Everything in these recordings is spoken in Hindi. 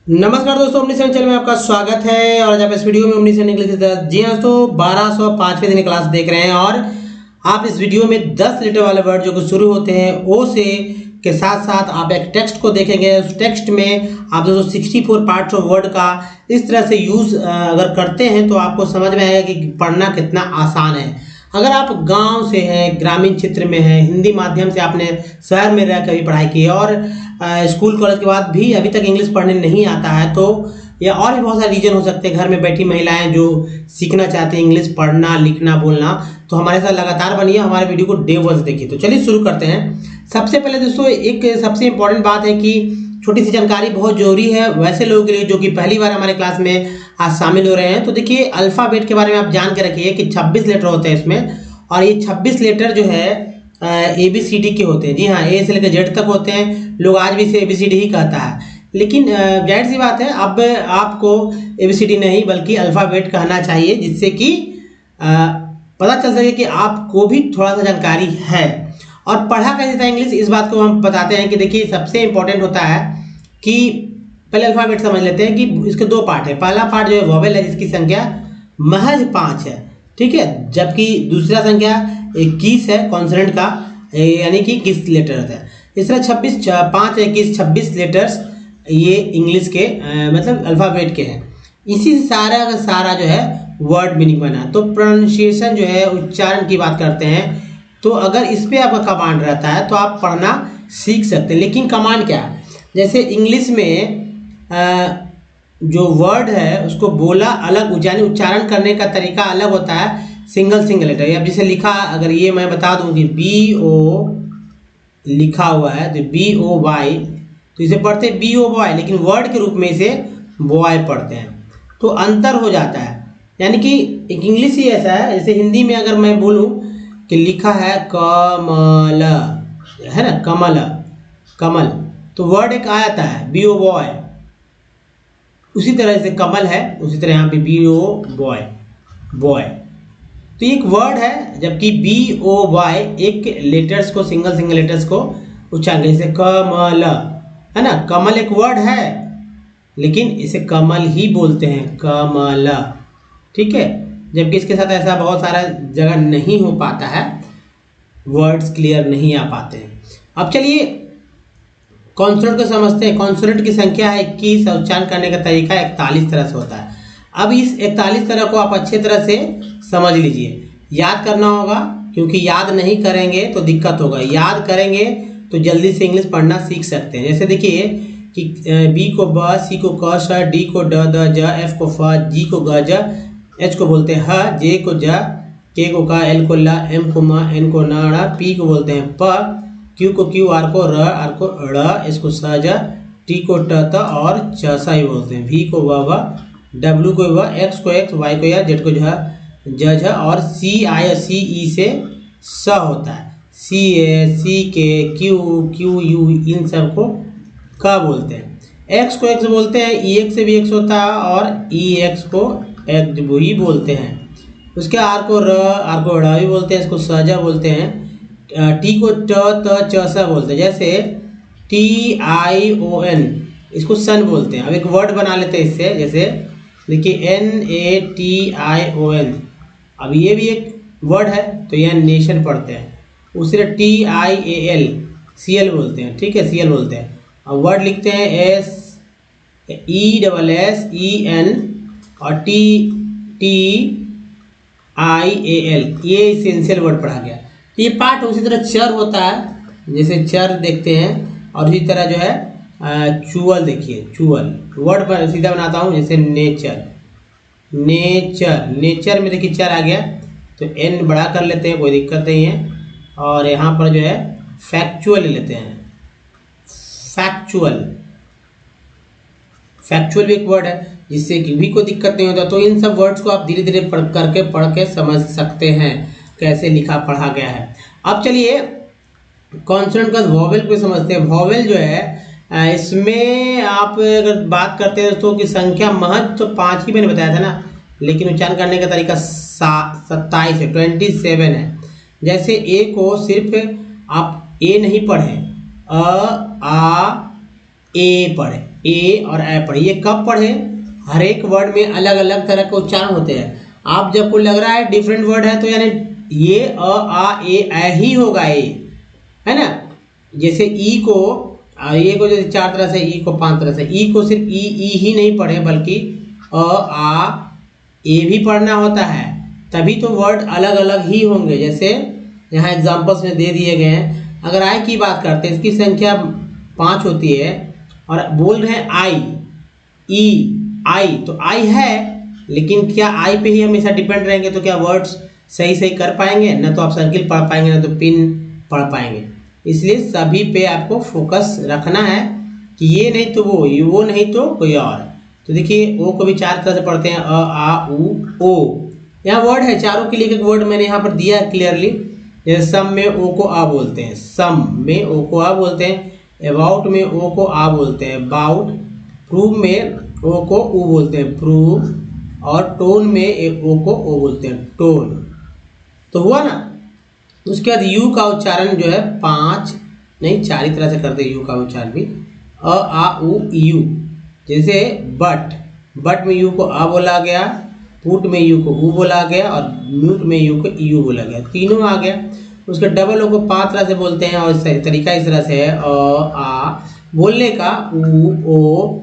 नमस्कार दोस्तों, ओमनीसेवन चैनल में आपका स्वागत है। और आज आप इस वीडियो में ओमनीसेवन इंग्लिश जी हाँ दोस्तों 1205वें दिन क्लास देख रहे हैं। और आप इस वीडियो में 10 लेटर वाले वर्ड जो कि शुरू होते हैं ओ से के साथ साथ आप एक टेक्स्ट को देखेंगे। उस टेक्स्ट में आप दोस्तों 64 पार्ट्स ऑफ वर्ड का इस तरह से यूज अगर करते हैं तो आपको समझ में आएगा कि पढ़ना कितना आसान है। अगर आप गांव से हैं, ग्रामीण क्षेत्र में हैं, हिंदी माध्यम से आपने शहर में रह कर भी पढ़ाई की है और स्कूल कॉलेज के बाद भी अभी तक इंग्लिश पढ़ने नहीं आता है, तो या और भी बहुत सारे रीजन हो सकते हैं। घर में बैठी महिलाएं जो सीखना चाहती हैं इंग्लिश पढ़ना, लिखना, बोलना, तो हमारे साथ लगातार बनिए, हमारे वीडियो को डे वन से देखिए। तो चलिए शुरू करते हैं। सबसे पहले दोस्तों एक सबसे इंपॉर्टेंट बात है कि छोटी सी जानकारी बहुत जरूरी है वैसे लोगों के लिए जो कि पहली बार हमारे क्लास में आज शामिल हो रहे हैं। तो देखिए अल्फाबेट के बारे में आप जान के रखिए कि 26 लेटर होते हैं इसमें, और ये 26 लेटर जो है ABCD के होते हैं। जी हाँ, ए से लेकर जेड तक होते हैं। लोग आज भी इसे ABCD ही कहता है, लेकिन जाहिर सी बात है अब आपको ABCD नहीं बल्कि अल्फाबेट कहना चाहिए, जिससे कि पता चल सके कि आपको भी थोड़ा सा जानकारी है। और पढ़ा कैसे था इंग्लिश, इस बात को हम बताते हैं कि देखिए सबसे इंपॉर्टेंट होता है कि पहले अल्फाबेट समझ लेते हैं कि इसके दो पार्ट है। पहला पार्ट जो है वोवेल है, जिसकी संख्या महज 5 है, ठीक है। जबकि दूसरा संख्या 21 है कॉन्सोनेंट का, यानी कि 21 लेटर होता है। इस तरह 5, 21, 26 लेटर्स ये इंग्लिश के मतलब अल्फाबेट के हैं। इसी से सारा का सारा जो है वर्ड मीनिंग बना। तो प्रोनाउंसिएशन जो है उच्चारण की बात करते हैं, तो अगर इस पे आपका कमांड रहता है तो आप पढ़ना सीख सकते हैं। लेकिन कमांड क्या है, जैसे इंग्लिश में जो वर्ड है उसको बोला अलग, यानी उच्चारण करने का तरीका अलग होता है। सिंगल लेटर, अब जैसे लिखा, अगर ये मैं बता दूं कि BO लिखा हुआ है तो BOY, तो इसे पढ़ते हैं BOY, लेकिन वर्ड के रूप में इसे बॉय पढ़ते हैं, तो अंतर हो जाता है। यानी कि एक इंग्लिश ही ऐसा है, जैसे हिंदी में अगर मैं बोलूं कि लिखा है कमल, है ना, कमल, तो वर्ड एक आता है BOY। उसी तरह से कमल है, उसी तरह यहाँ पे बॉय, तो एक वर्ड है। जबकि BOY एक लेटर्स को सिंगल लेटर्स को उच्चारण, जैसे कमल, है ना, कमल एक वर्ड है लेकिन इसे कमल ही बोलते हैं, कमल, ठीक है। जबकि इसके साथ ऐसा बहुत सारा जगह नहीं हो पाता है, वर्ड्स क्लियर नहीं आ पाते हैं। अब चलिए कॉन्सोनेंट को समझते हैं। कॉन्सोनेंट की संख्या है 21, उच्चारण करने का तरीका 41 तरह से होता है। अब इस 41 तरह को आप अच्छे तरह से समझ लीजिए, याद करना होगा, क्योंकि याद नहीं करेंगे तो दिक्कत होगा। याद करेंगे तो जल्दी से इंग्लिश पढ़ना सीख सकते हैं। जैसे देखिए कि B को ब, C को क, श, D को ड, द, ज, F को फ, G को ग, ज, H को बोलते हैं ह, J को ज, K को का, L को ल, M को म, N को न, ड़, P को बोलते हैं प, Q को Q, R को र, R को ड़, S को स, ज, T को ट, त और च, सा ही बोलते हैं। V को व, W को व, X को X, Y को या, Z को झ, झ, और CI से स होता है। CK, Q, U, इन सब को क बोलते हैं। X को X बोलते हैं, EX से भी X होता है, और EX को X भी बोलते हैं। उसके R को ड़ भी बोलते हैं, इसको सजा बोलते हैं। T को त, च, सा बोलते हैं। जैसे TION, इसको सन बोलते हैं। अब एक वर्ड बना लेते हैं इससे, जैसे देखिए NATION, अब ये भी एक वर्ड है, तो यह नेशन पढ़ते हैं। उसी तरह TIAL, CL बोलते हैं, ठीक है, CL बोलते हैं। अब वर्ड लिखते हैं SESSEN और TIAL, ये इसेंशियल वर्ड पढ़ा गया। तो ये पार्ट उसी तरह चर होता है, जैसे चर देखते हैं, और इसी तरह जो है चुअल, देखिए चुअल वर्ड पर सीधा बनाता हूँ, जैसे नेचर में देखिए चर आ गया, तो N बड़ा कर लेते हैं, कोई दिक्कत नहीं है। और यहाँ पर जो है फैक्चुअल ले लेते हैं, फैक्चुअल भी एक वर्ड है, जिससे कि भी कोई दिक्कत नहीं होता। तो इन सब वर्ड्स को आप धीरे धीरे पढ़ के समझ सकते हैं कैसे लिखा पढ़ा गया है। अब चलिए कॉन्सोनेंट का वोवेल को समझते हैं। वोवेल जो है इसमें आप अगर बात करते हैं दोस्तों की संख्या महज तो 5 ही मैंने बताया था ना, लेकिन उच्चारण करने का तरीका 27 है, 27 है। जैसे A को सिर्फ आप A नहीं पढ़े, अ, आ, ए पढ़े, ए और ए पढ़े। ये कब पढ़े? हर एक वर्ड में अलग अलग तरह के उच्चारण होते हैं। आप जब को लग रहा है डिफरेंट वर्ड है तो यानी ये आ ए ही होगा, ए है ना। जैसे ई को जैसे 4 तरह से, ई को 5 तरह से। ई को सिर्फ ई ही नहीं पढ़े बल्कि आ ए भी पढ़ना होता है, तभी तो वर्ड अलग अलग ही होंगे। जैसे यहाँ एग्जाम्पल्स में दे दिए गए हैं। अगर आई की बात करते हैं, इसकी संख्या 5 होती है और बोल रहे हैं आई, ई आई, तो आई है, लेकिन क्या आई पे ही हमेशा डिपेंड रहेंगे तो क्या वर्ड्स सही सही कर पाएंगे? ना तो आप सर्किल पढ़ पाएंगे, ना तो पिन पढ़ पाएंगे। इसलिए सभी पे आपको फोकस रखना है कि ये नहीं तो वो नहीं तो कोई और। तो देखिए ओ को भी 4 तरह से पढ़ते हैं, अ आ उ ओ। यहाँ वर्ड है, चारों के लिए एक वर्ड मैंने यहाँ पर दिया है क्लियरली। जैसे सम में ओ को आ बोलते हैं, सम में ओ को आ बोलते हैं। अबाउट में ओ को आ बोलते हैं, अबाउट। प्रूव में ओ को ऊ बोलते हैं, प्रूव। और टोन में ओ को ओ बोलते हैं, टोन। तो हुआ ना। उसके बाद यू का उच्चारण जो है 5 नहीं 4 ही तरह से करते यू का उच्चारण भी, अ आ उ यू। जैसे बट में यू को आ बोला गया, पुट में यू को ऊ बोला गया और म्यूट में यू को यू बोला गया, तीनों आ गया। उसके डबल ओ को 5 तरह से बोलते हैं और तरीका इस तरह से है, अ आ बोलने का, ऊ ओ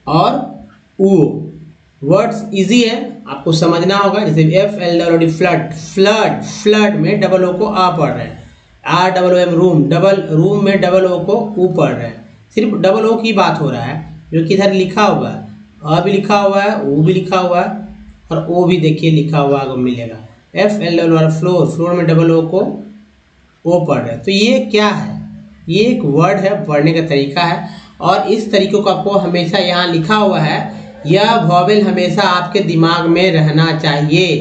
और ऊ। वर्ड्स इजी है, आपको समझना होगा। जैसे F L double D flood, flood, flood में डबल ओ को आ पढ़ रहे हैं। R double O M room, double room में डबल ओ को ऊ पढ़ रहे हैं। सिर्फ डबल ओ की बात हो रहा है, जो कि इधर लिखा हुआ है, अ भी लिखा हुआ है, ऊ भी लिखा हुआ है और ओ भी देखिए लिखा हुआ आपको मिलेगा। F L double R floor, floor में डबल ओ को ओ पढ़ रहे हैं। तो ये क्या है? ये एक वर्ड है, पढ़ने का तरीका है। और इस तरीके को आपको हमेशा यहाँ लिखा हुआ है, यह वॉवेल हमेशा आपके दिमाग में रहना चाहिए,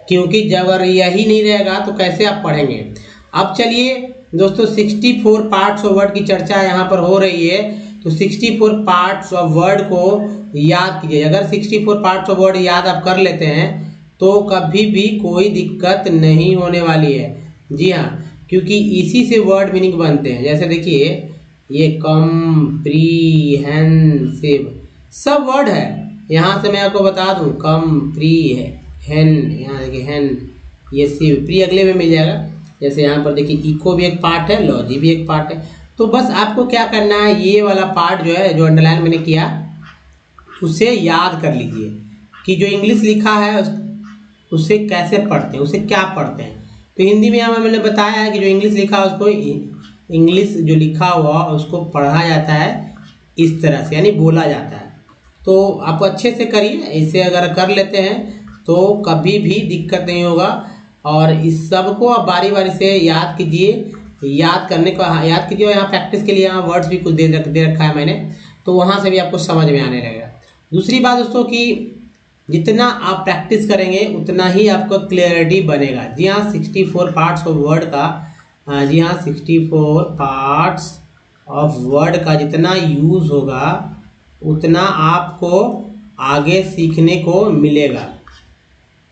क्योंकि जब अगर यही नहीं रहेगा तो कैसे आप पढ़ेंगे। अब चलिए दोस्तों 64 पार्ट्स ऑफ वर्ड की चर्चा यहाँ पर हो रही है, तो 64 पार्ट्स ऑफ वर्ड को याद कीजिए। अगर 64 पार्ट्स ऑफ वर्ड याद आप कर लेते हैं तो कभी भी कोई दिक्कत नहीं होने वाली है। जी हाँ, क्योंकि इसी से वर्ड मीनिंग बनते हैं। जैसे देखिए ये कॉम्प्रीहेंसिव सब वर्ड है। यहाँ से मैं आपको बता दूं, कॉम्प्रीहेन, यहाँ देखिए हैन, ये सिव, प्री अगले में मिल जाएगा। जैसे यहाँ पर देखिए इको भी एक पार्ट है, लॉजी भी एक पार्ट है। तो बस आपको क्या करना है, ये वाला पार्ट जो है, जो अंडरलाइन मैंने किया, उसे याद कर लीजिए कि जो इंग्लिश लिखा है उसे कैसे पढ़ते हैं, उसे क्या पढ़ते हैं। तो हिंदी में यहाँ मैंने बताया है कि जो इंग्लिश लिखा है उसको, इंग्लिश जो लिखा हुआ उसको पढ़ा जाता है इस तरह से, यानी बोला जाता है। तो आप अच्छे से करिए, इसे अगर कर लेते हैं तो कभी भी दिक्कत नहीं होगा। और इस सब को आप बारी बारी से याद कीजिए, याद करने को याद कीजिए। यहाँ प्रैक्टिस के लिए यहाँ वर्ड्स भी कुछ दे रखा है मैंने, तो वहाँ से भी आपको समझ में आने लगेगा। दूसरी बात दोस्तों कि जितना आप प्रैक्टिस करेंगे उतना ही आपको क्लियरिटी बनेगा। जी हाँ, 64 पार्ट्स ऑफ वर्ड का, जी हाँ 64 पार्ट्स ऑफ वर्ड का जितना यूज़ होगा उतना आपको आगे सीखने को मिलेगा,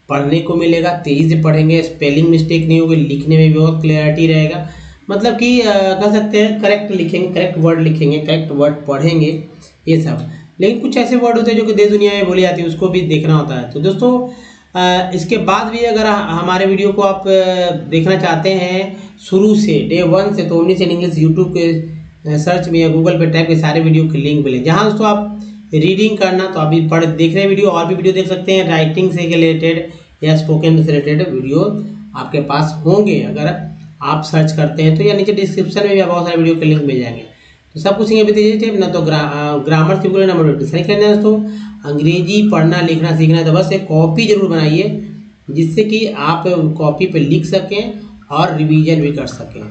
पढ़ने को मिलेगा। तेज़ी से पढ़ेंगे, स्पेलिंग मिस्टेक नहीं होगी, लिखने में भी बहुत क्लियरिटी रहेगा। मतलब कि कह सकते हैं करेक्ट लिखेंगे, करेक्ट वर्ड लिखेंगे, करेक्ट वर्ड पढ़ेंगे, ये सब। लेकिन कुछ ऐसे वर्ड होते हैं जो कि देश दुनिया में बोली जाती है, उसको भी देखना होता है। तो दोस्तों इसके बाद भी अगर हमारे वीडियो को आप देखना चाहते हैं शुरू से, डे 1 से, तो ओमनीसेन इंग्लिश यूट्यूब के सर्च में या गूगल पे टाइप के सारे वीडियो के लिंक मिले। जहाँ दोस्तों आप रीडिंग करना तो अभी पढ़ देख रहे हैं वीडियो, और भी वीडियो देख सकते हैं राइटिंग से रिलेटेड या स्पोकन से रिलेटेड वीडियो आपके पास होंगे। अगर आप सर्च करते हैं तो, या नीचे डिस्क्रिप्शन में भी बहुत सारे वीडियो के लिंक मिल जाएंगे। तो सब कुछ यहाँ पे दीजिए, ना तो ग्रामर सीख लेना, मोटिवेशन करना है दोस्तों। अंग्रेजी पढ़ना लिखना सीखना है तो बस एक कॉपी जरूर बनाइए, जिससे कि आप कॉपी पे लिख सकें और रिवीजन भी कर सकें।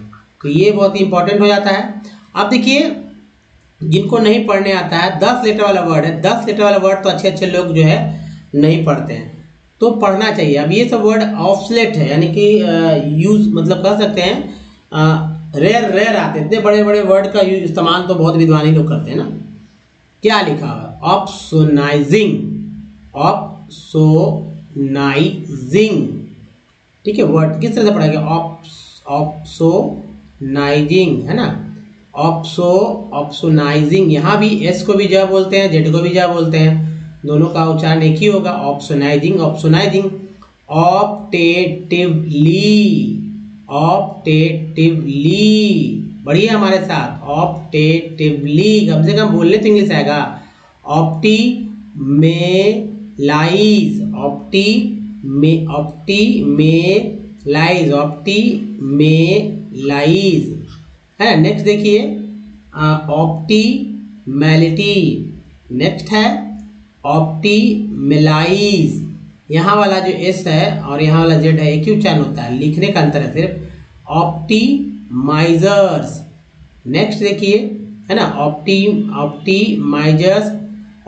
तो ये बहुत ही इंपॉर्टेंट हो जाता है। अब देखिए जिनको नहीं पढ़ने आता है, 10 लेटर वाला वर्ड है, 10 लेटर वाला वर्ड तो अच्छे लोग जो है नहीं पढ़ते हैं, तो पढ़ना चाहिए। अब ये सब वर्ड ऑब्सलेट है, यानी कि यूज मतलब कह सकते हैं रेयर आते हैं। इतने बड़े बड़े वर्ड का यूज इस्तेमाल तो बहुत विद्वानी लोग करते हैं ना। क्या लिखा हुआ है? ऑप्सोनाइजिंग, ऑप्सोनाइजिंग, ठीक है। वर्ड किस तरह से पढ़ेंगे? ऑप्सोनाइजिंग, है ना। ऑप्सोनाइजिंग, यहाँ भी एस को भी ज बोलते हैं, जेड को भी ज बोलते हैं, दोनों का उच्चारण एक ही होगा, ऑप्सोनाइजिंग। ऑप्सोनाइजिंग, ऑप्टेटिवली, ऑप्टेटिवली, बढ़िए हमारे साथ, ऑप्टेटिवली, कम से कम बोलने तो इंग्लिश आएगा। ऑप्टीमेलाइज, ऑप्टीमेलाइज, ऑप्टीमेलाइज है। नेक्स्ट देखिए ऑप्टीमेलिटी, नेक्स्ट है ऑप्टीमेलाइज। यहाँ वाला जो एस है और यहाँ वाला जेड है एक ही उच्चारण होता है, लिखने का अंतर है सिर्फ। ऑप्टीमाइजर्स, नेक्स्ट देखिए है ना, ऑप्टीमाइजर्स,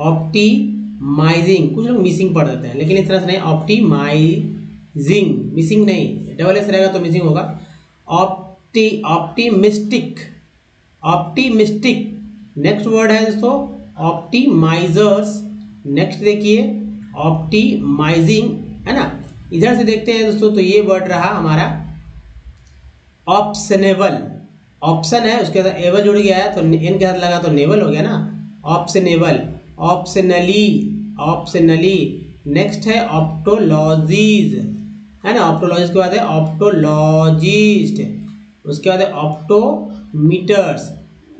ऑप्टीमाइजिंग, कुछ लोग मिसिंग पढ़ देते हैं लेकिन इस तरह से नहीं, ऑप्टीमाइजिंग, मिसिंग नहीं, डबल एस रहेगा तो मिसिंग होगा। ऑप्टीमिस्टिक, ऑप्टीमिस्टिक, नेक्स्ट वर्ड है दोस्तों ऑप्टीमाइजर्स। नेक्स्ट देखिए ऑप्टीमाइजिंग, है ना। इधर से देखते हैं दोस्तों, तो ये वर्ड रहा हमारा ऑप्शनेबल, ऑप्शन है उसके साथ एवल जुड़ गया है तो एन के साथ लगा तो नेवल हो गया ना, ऑप्शनेबल। ऑप्शनली, ऑप्शनली, नेक्स्ट है ऑप्टोलॉजीज, है ना, ऑप्टोलॉजिस्ट के बाद है ऑप्टोलॉजिस्ट, उसके बाद है ऑप्टोमीटर्स,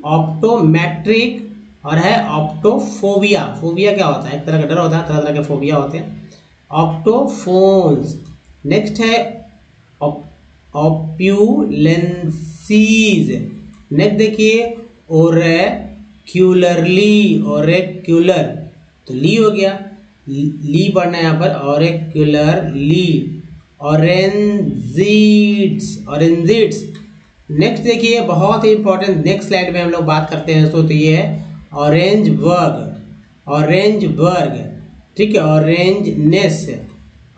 ऑप्टोमेट्रिक और है ऑप्टोफोबिया। फोबिया क्या होता है? एक तरह का डर होता है, तरह तरह के फोबिया होते हैं। ऑप्टोफोन्स, नेक्स्ट है ऑप्यूलेंसीज, नेक्स्ट देखिए ओरेक्यूलरली, ओरेक्यूलर तो ली हो गया, ली पढ़ना है यहाँ पर, ओरेक्यूलरली। ऑरेंजिट्स, ऑरेंजिट्स, नेक्स्ट देखिए बहुत ही इंपॉर्टेंट, नेक्स्ट स्लाइड में हम लोग बात करते हैं दोस्तों, तो ये है ऑरेंजबर्ग, ऑरेंजबर्ग, ठीक है। ऑरेंजनेस,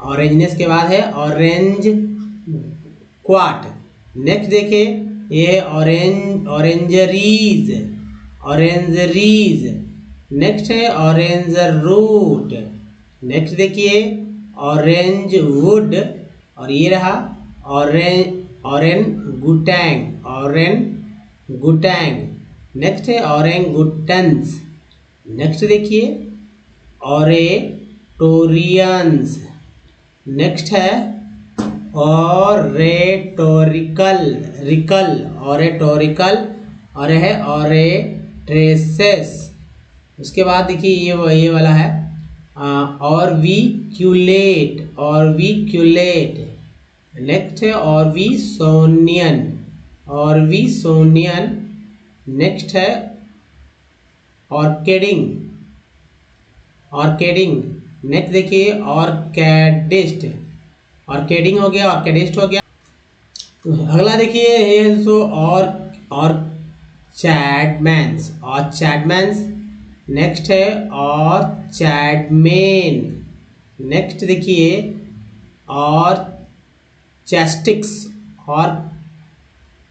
ऑरेंजनेस के बाद है ऑरेंज क्वाट। नेक्स्ट देखिए ये है ऑरेंजरीज, ऑरेंजरीज, नेक्स्ट है ऑरेंजर रूट, नेक्स्ट देखिए ऑरेंज वुड और ये रहा ऑरेंगुटैंग, ऑरेंगुटैंग, नेक्स्ट है ऑरेंगुटन्स, नेक्स्ट देखिए ऑरेटोरियंस, नेक्स्ट है ऑरेटोरिकल, रिकल, ऑरेटोरिकल और है ऑरेट्रेसेस। उसके बाद देखिए ये वाला है ऑर्बिक्यूलेट, ऑर्बिक्यूलेट, नेक्स्ट है ऑर्बिसोनियन, ऑर्बिसोनियन, नेक्स्ट है ऑर्किडिंग, ऑर्किडिंग, नेक्स्ट देखिए ऑर्किडिस्ट, ऑर्किडिंग हो गया, ऑर्किडिस्ट हो गया। अगला देखिए ये सो और चैडमैन्स, और चैडमैन्स, नेक्स्ट है और चैडमेन, नेक्स्ट देखिए और चैस्टिक्स, और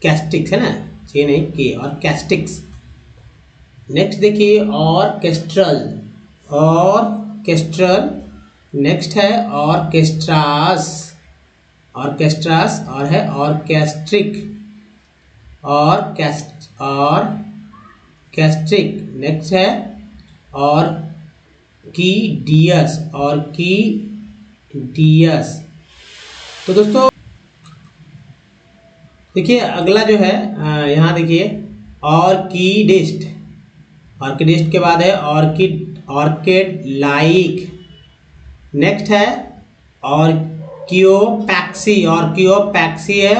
कैस्टिक्स है ना, ये नहीं के, और कैस्टिक्स, नेक्स्ट देखिए ऑर्केस्ट्रल, ऑर्केस्ट्रल, नेक्स्ट है ऑर्केस्ट्रास, ऑर्केस्ट्रास और है ऑर्केस्ट्रिक, ऑर्केस्ट्रिक, नेक्स्ट है ऑर्किडियस, ऑर्किडियस। तो दोस्तों देखिए अगला जो है यहाँ देखिए ऑर्किडिस्ट, ऑर्किडिस्ट के बाद है ऑर्किड, ऑर्किड लाइक, नेक्स्ट है ऑर्कियोपैक्सी, ऑर्कियोपैक्सी है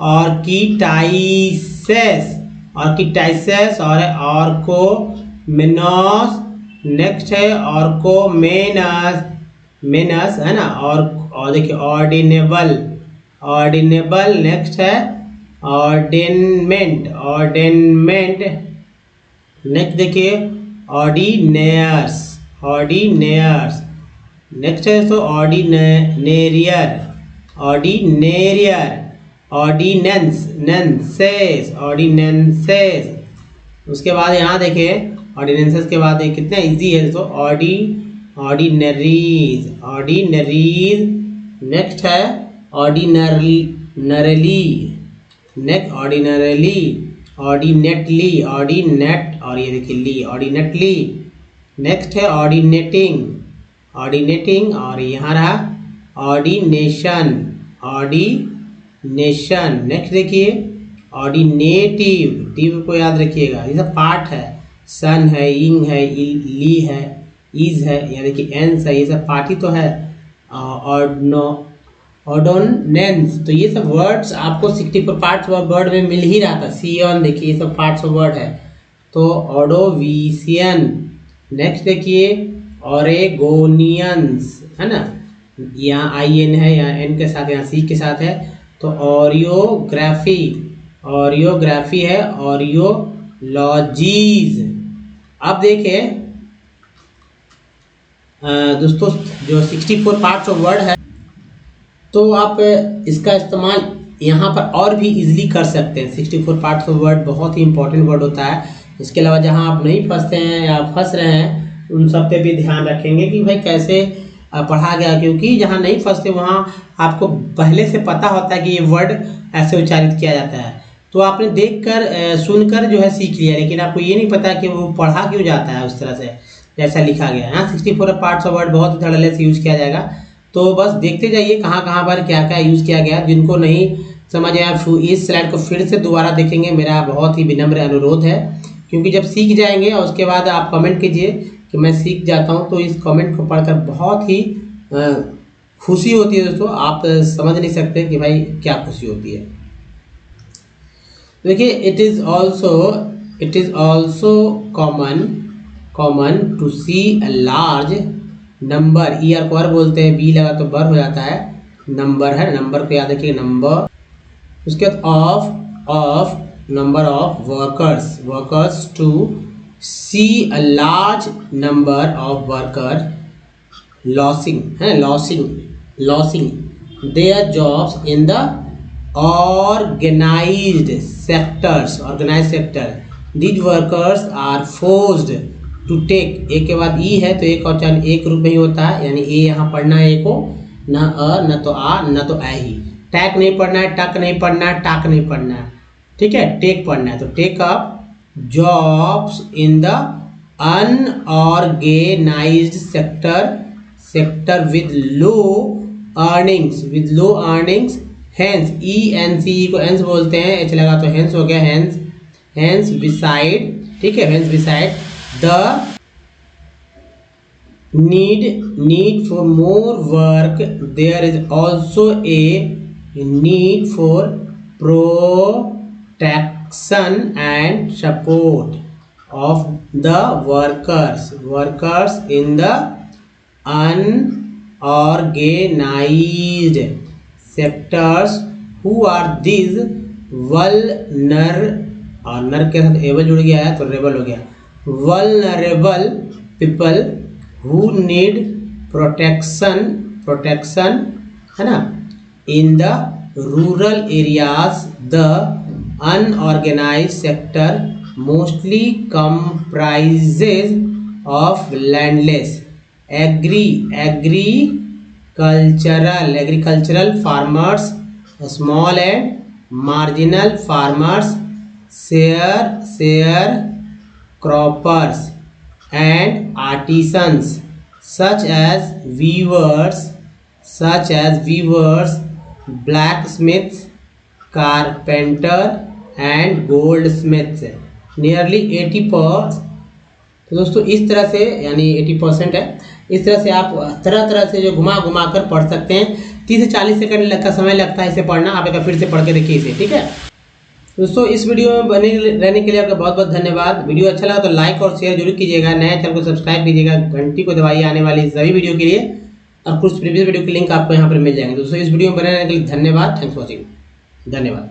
ऑर्किटाइसेस, ऑर्किटाइसेस और है ऑर्कोमेनस, नेक्स्ट है ऑर्कोमेनस, मेनस है ना, और देखिए ऑर्डिनेबल, ऑर्डिनेबल, नेक्स्ट है ऑर्डिनमेंट, ऑर्डिनमेंट, नेक्स्ट देखिए ऑर्डिनेयर्स, ऑर्डिनेयर्स, नेक्स्ट है तो ऑर्डिनेरियर, ऑर्डिनेरियर, ऑर्डिनेंस, नेंसेस, ऑर्डिनेंसेस। उसके बाद यहाँ देखिए ऑर्डिनेंसेस के बाद कितना इजी है तो ऑर्डिनरीज, ऑर्डिनरीज, नेक्स्ट है ऑर्डिनरली, नेक्स्ट ऑर्डिनरली, ऑर्डिनेटली, ऑर्डिनेट, और ये देखिए ली, ऑर्डिनेटली। नेक्स्ट है ऑर्डिनेटिंग, ऑर्डिनेटिंग, और यहाँ रहा ऑर्डिनेशन, ऑर्डिनेशन। नेक्स्ट देखिए ऑर्डिनेटिव, टिव को याद रखिएगा, ये सब पार्ट है, सन है, इंग है, ली है, इज है, यहाँ देखिए एंस है, ये सब पार्ट ही तो है। ऑर्डोनेंस, तो ये सब वर्ड्स आपको 64 पार्ट्स ऑफ वर्ड में मिल ही रहा था। सियन देखिए ये सब पार्ट्स ऑफ वर्ड है, तो ऑर्डोविशियन। नेक्स्ट देखिए ऑरेगोनियंस, है ना, यहाँ आई एन है, यहाँ एन के साथ, यहाँ सी के साथ है, तो ऑरियोग्राफी, ऑरियोग्राफी है, ऑरियोलॉजीज। अब देखें दोस्तों, जो 64 पार्ट्स ऑफ वर्ड है, तो आप इसका इस्तेमाल यहाँ पर और भी इजीली कर सकते हैं। 64 पार्ट्स ऑफ वर्ड बहुत ही इंपॉर्टेंट वर्ड होता है। इसके अलावा जहाँ आप नहीं फंसते हैं या फंस रहे हैं, उन सब पे भी ध्यान रखेंगे कि भाई कैसे पढ़ा गया, क्योंकि जहाँ नहीं फंसते वहाँ आपको पहले से पता होता है कि ये वर्ड ऐसे उच्चारित किया जाता है, तो आपने देखकर सुनकर जो है सीख लिया, लेकिन आपको ये नहीं पता कि वो पढ़ा क्यों जाता है उस तरह से जैसा लिखा गया है। 64 पार्ट्स ऑफ वर्ड बहुत धड़ल्ले से यूज़ किया जाएगा, तो बस देखते जाइए कहाँ कहाँ पर क्या क्या यूज़ किया गया। जिनको नहीं समझ आया, इस स्लाइड को फिर से दोबारा देखेंगे, मेरा बहुत ही विनम्र अनुरोध है, क्योंकि जब सीख जाएंगे और उसके बाद आप कमेंट कीजिए कि मैं सीख जाता हूँ, तो इस कमेंट को पढ़कर बहुत ही खुशी होती है दोस्तों। आप समझ नहीं सकते कि भाई क्या खुशी होती है। देखिए it is also common to see a large number, E R को अर बोलते हैं, बी लगा तो बर हो जाता है, नंबर है, नंबर को याद रखिए, नंबर। उसके बाद of number of workers to see a large number of worker losing है, losing their jobs in the organized sector। These workers are forced to take, एक के बाद ई है तो एक और चार एक रूप में ही होता है, यानी ए यहाँ पढ़ना है, ए को न अ न तो आ न तो ऐ ही, टैक नहीं पढ़ना है, टक नहीं पढ़ना है, टाक नहीं पढ़ना है, ठीक है, टेक पढ़ना है। तो take up jobs in the unorganised sector with low earnings, hence E N C को एंस बोलते हैं, एच लगा तो हेंस हो गया, हेंस बिसाइड, ठीक है, hence beside the need for more work there is also a need for protection and support of the workers in the unorganised sectors who are these और नर के साथ एबल जुड़ गया है तो रेबल हो गया, vulnerable people who need protection है ना, in the rural areas the unorganized sector mostly comprises of landless agricultural farmers, small and marginal farmers, sharecroppers and artisans such as weavers, blacksmiths, carpenter and goldsmiths, nearly 80%। तो दोस्तों इस तरह से, यानी 80% है, इस तरह से आप तरह से जो घुमा कर पढ़ सकते हैं। 30 से 40 सेकंड का समय लगता है इसे पढ़ना। आप एक बार फिर से पढ़ के देखिए इसे, ठीक है दोस्तों। इस वीडियो में बने रहने के लिए आपका बहुत बहुत धन्यवाद। वीडियो अच्छा लगा तो लाइक और शेयर जरूर कीजिएगा, नए चैनल को सब्सक्राइब कीजिएगा, घंटी को दबाइए आने वाली सभी वीडियो के लिए, और कुछ प्रीवियस वीडियो के लिंक आपको यहाँ पर मिल जाएंगे। दोस्तों इस वीडियो में बने रहने के लिए धन्यवाद। थैंक्स फॉर वॉचिंग, धन्यवाद।